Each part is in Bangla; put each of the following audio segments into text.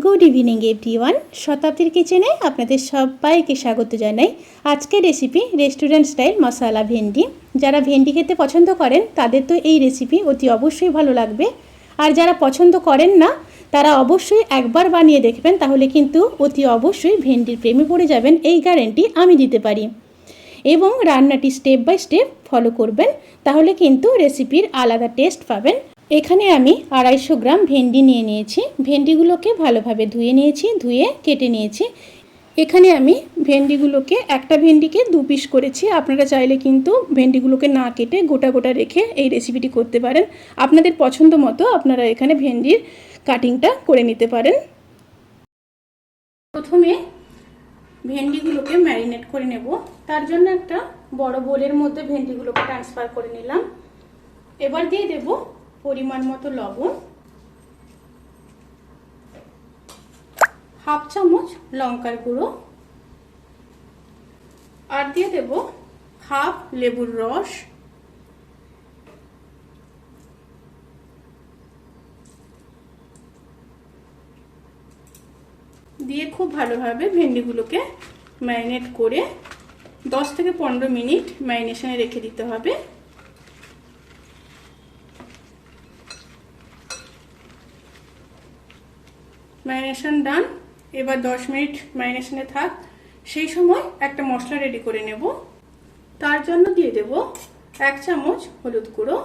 Good evening everyone. শতাব্দীর কিচেনে আপনাদের সবাইকে স্বাগত জানাই। আজকের রেসিপি রেস্টুরেন্ট স্টাইল মশালা ভেন্ডি। যারা ভেন্ডি খেতে পছন্দ করেন তাদের তো এই রেসিপি অতি অবশ্যই ভালো লাগবে, আর যারা পছন্দ করেন না তারা অবশ্যই একবার বানিয়ে দেখবেন, তাহলে কিন্তু অতি অবশ্যই ভেন্ডির প্রেমে পড়ে যাবেন, এই গ্যারেন্টি আমি দিতে পারি। এবং রান্নাটি স্টেপ বাই স্টেপ ফলো করবেন, তাহলে কিন্তু রেসিপির আলাদা টেস্ট পাবেন। এখানে আমি 250 গ্রাম ভেন্ডি নিয়ে নিয়েছি। ভেন্ডিগুলোকে ভালোভাবে ধুয়ে নিয়েছি, ধুয়ে কেটে নিয়েছি। এখানে আমি ভেন্ডিগুলোকে, একটা ভেন্ডিকে 2 পিস করেছি। আপনারা চাইলে কিন্তু ভেন্ডিগুলোকে না কেটে গোটা গোটা রেখে এই রেসিপিটি করতে পারেন। আপনাদের পছন্দ মতো আপনারা এখানে ভেন্ডির কাটিংটা করে নিতে পারেন। প্রথমে ভেন্ডিগুলোকে ম্যারিনেট করে নেব। তার জন্য একটা বড় বোলের মধ্যে ভেন্ডিগুলোকে ট্রান্সফার করে নিলাম। এবার দিয়ে দেব পরিমাণ মতো লবণ, হাফ চামচ লঙ্কার গুঁড়ো, আর দিয়ে দেব হাফ লেবুর রস, দিয়ে খুব ভালোভাবে ভেন্ডিগুলোকে ম্যারিনেট করে 10 থেকে 15 মিনিট ম্যারিনেশনে রেখে দিতে হবে। ম্যারিনেশন ডান। এবার 10 মিনিট ম্যারিনেশনে থাক, সেই সময় একটা মশলা রেডি করে নেব। তার জন্য দিয়ে দেব 1 চামচ হলুদ গুঁড়ো,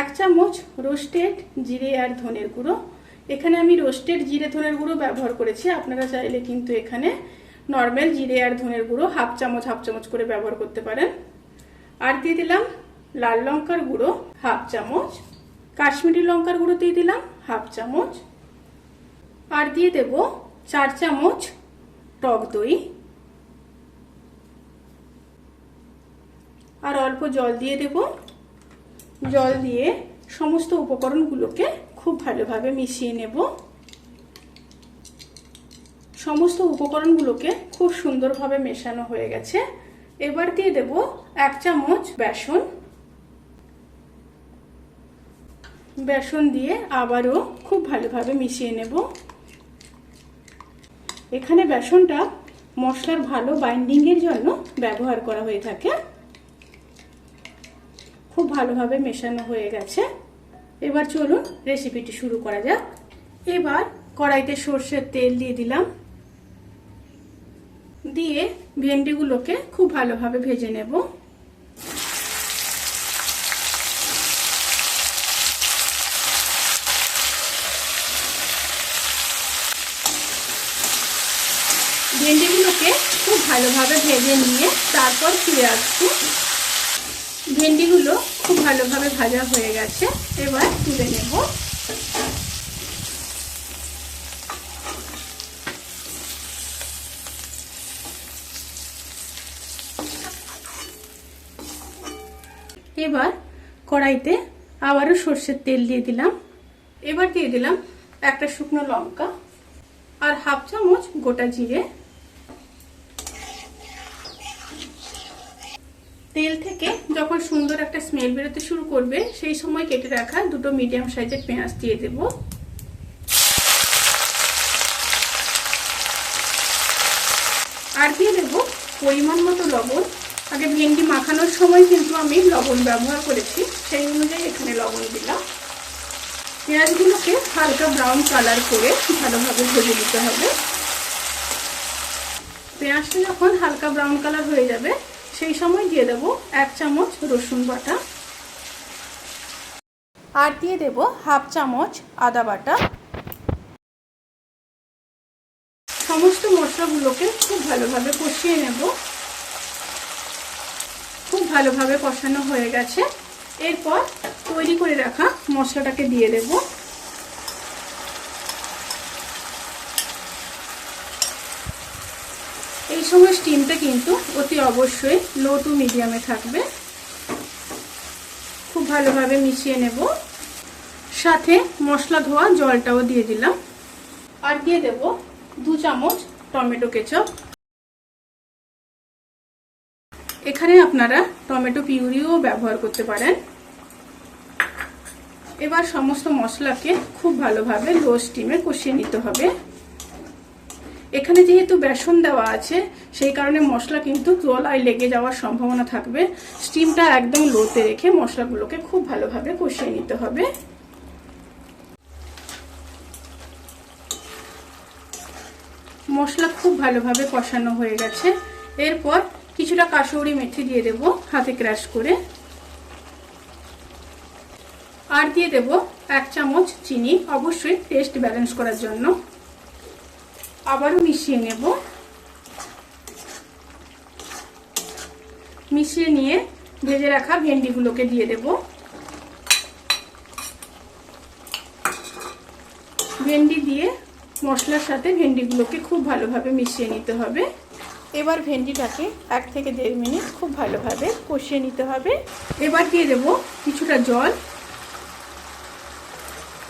1 চামচ রোস্টেড জিরে আর ধনের গুঁড়ো। এখানে আমি রোস্টেড জিরে ধনের গুঁড়ো ব্যবহার করেছি, আপনারা চাইলে কিন্তু এখানে নর্মাল জিরে আর ধনের গুঁড়ো হাফ চামচ করে ব্যবহার করতে পারেন। আর দিয়ে দিলাম লাল লঙ্কার গুঁড়ো হাফ চামচ, কাশ্মীরি লঙ্কার গুঁড়ো দিয়ে দিলাম হাফ চামচ, আর দিয়ে দেব 4 চামচ টক দই, আর অল্প জল দিয়ে দেব। জল দিয়ে সমস্ত উপকরণগুলোকে খুব ভালোভাবে মিশিয়ে নেব। সমস্ত উপকরণগুলোকে খুব সুন্দরভাবে মেশানো হয়ে গেছে। এবার দিয়ে দেব 1 চামচ বেসন। বেসন দিয়ে আবারও খুব ভালোভাবে মিশিয়ে নেব। এখানে বেসনটা মশলার ভালো বাইন্ডিংয়ের জন্য ব্যবহার করা হয়ে থাকে। খুব ভালোভাবে মেশানো হয়ে গেছে। এবার চলুন রেসিপিটি শুরু করা যাক। এবার কড়াইতে সরষের তেল দিয়ে দিলাম, দিয়ে ভেন্ডিগুলোকে খুব ভালোভাবে ভেজে নেব। ভেন্ডিগুলোকে খুব ভালোভাবে ভেজে নিয়ে তারপর ফিরে আসবো। ভেন্ডিগুলো খুব ভালোভাবে ভাজা হয়ে গেছে, এবার তুলে নেব। এবার কড়াইতে আবারও সরষের তেল দিয়ে দিলাম। এবার দিয়ে দিলাম একটা শুকনো লঙ্কা আর হাফ চামচ গোটা জিরে। তেল থেকে যখন সুন্দর একটা স্মেল বেরোতে শুরু করবে, সেই সময় কেটে রাখা 2 মিডিয়াম সাইজের পেঁয়াজ দিয়ে দেব। আর দিয়ে দেব পরিমাণ মতো লবণ। আগে ভেন্ডি মাখানোর সময় কিন্তু আমি লবণ ব্যবহার করেছি, সেই অনুযায়ী এখানে লবণ দিলাম। পেঁয়াজগুলোকে হালকা ব্রাউন কালার করে ভালোভাবে ভেজে দিতে হবে। পেঁয়াজটা যখন হালকা ব্রাউন কালার হয়ে যাবে, সেই সময় দিয়ে দেব 1 চামচ রসুন বাটা, আর দিয়ে দেব হাফ চামচ আদা বাটা। সমস্ত মশলাগুলোকে খুব ভালোভাবে কষিয়ে নেব। খুব ভালোভাবে কষানো হয়ে গেছে। এরপর তৈরি করে রাখা মশলাটাকে দিয়ে দেব। এই সময় স্টিমটা কিন্তু অতি অবশ্যই লো টু মিডিয়ামে থাকবে। খুব ভালোভাবে মিশিয়ে নেব। সাথে মশলা ধোয়া জলটাও দিয়ে দিলাম, আর দিয়ে দেব 2 চামচ টমেটো কেচাপ। এখানে আপনারা টমেটো পিউরিও ব্যবহার করতে পারেন। এবার সমস্ত মশলাকে খুব ভালোভাবে লো স্টিমে কষিয়ে নিতে হবে। এখানে যেহেতু বেসন দেওয়া আছে সেই কারণে মশলা কিন্তু তলায় লেগে যাওয়ার সম্ভাবনা থাকবে। স্টিমটা একদম লোতে রেখে মশলাগুলোকে খুব ভালোভাবে কষিয়ে নিতে হবে। মশলা খুব ভালোভাবে কষানো হয়ে গেছে। এরপর কিছুটা কাসুরি মেথি দিয়ে দেব হাতে ক্রাশ করে, আর দিয়ে দেব 1 চামচ চিনি, অবশ্যই টেস্ট ব্যালেন্স করার জন্য। আবারও মিশিয়ে নেব। মিশিয়ে নিয়ে ভেজে রাখা ভেন্ডিগুলোকে দিয়ে দেব। ভেন্ডি দিয়ে মশলার সাথে ভেন্ডিগুলোকে খুব ভালোভাবে মিশিয়ে নিতে হবে। এবার ভেন্ডিটাকে 1 থেকে 1.5 মিনিট খুব ভালোভাবে কষিয়ে নিতে হবে। এবার দিয়ে দেব কিছুটা জল।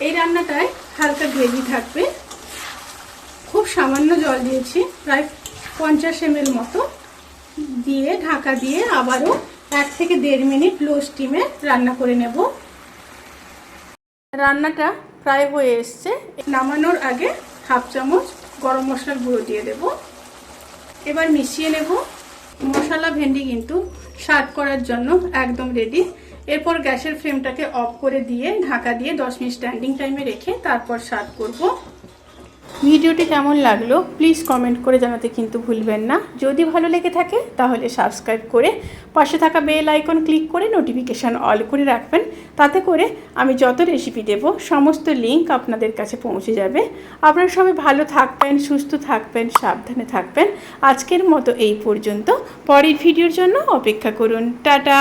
এই রান্নাটায় হালকা গ্রেভি থাকবে। খুব সামান্য জল দিয়েছি, প্রায় 50 ml মতো দিয়ে ঢাকা দিয়ে আবারও 1 থেকে 1.5 মিনিট লো স্টিমে রান্না করে নেব। রান্নাটা প্রায় হয়ে এসছে। নামানোর আগে 1/2 চামচ গরম মশলার গুঁড়ো দিয়ে দেব। এবার মিশিয়ে নেব। মশলা ভেন্ডি কিন্তু সার্ভ করার জন্য একদম রেডি। এরপর গ্যাসের ফ্লেমটাকে অফ করে দিয়ে ঢাকা দিয়ে 10 মিনিট স্ট্যান্ডিং টাইমে রেখে তারপর সার্ভ করব। ভিডিওটি কেমন লাগলো প্লিজ কমেন্ট করে জানাতে কিন্তু ভুলবেন না। যদি ভালো লেগে থাকে তাহলে সাবস্ক্রাইব করে পাশে থাকা বেল আইকন ক্লিক করে নোটিফিকেশান অল করে রাখবেন। তাতে করে আমি যত রেসিপি দেব সমস্ত লিঙ্ক আপনাদের কাছে পৌঁছে যাবে। আপনারা সবাই ভালো থাকবেন, সুস্থ থাকবেন, সাবধানে থাকবেন। আজকের মতো এই পর্যন্ত। পরের ভিডিওর জন্য অপেক্ষা করুন। টাটা।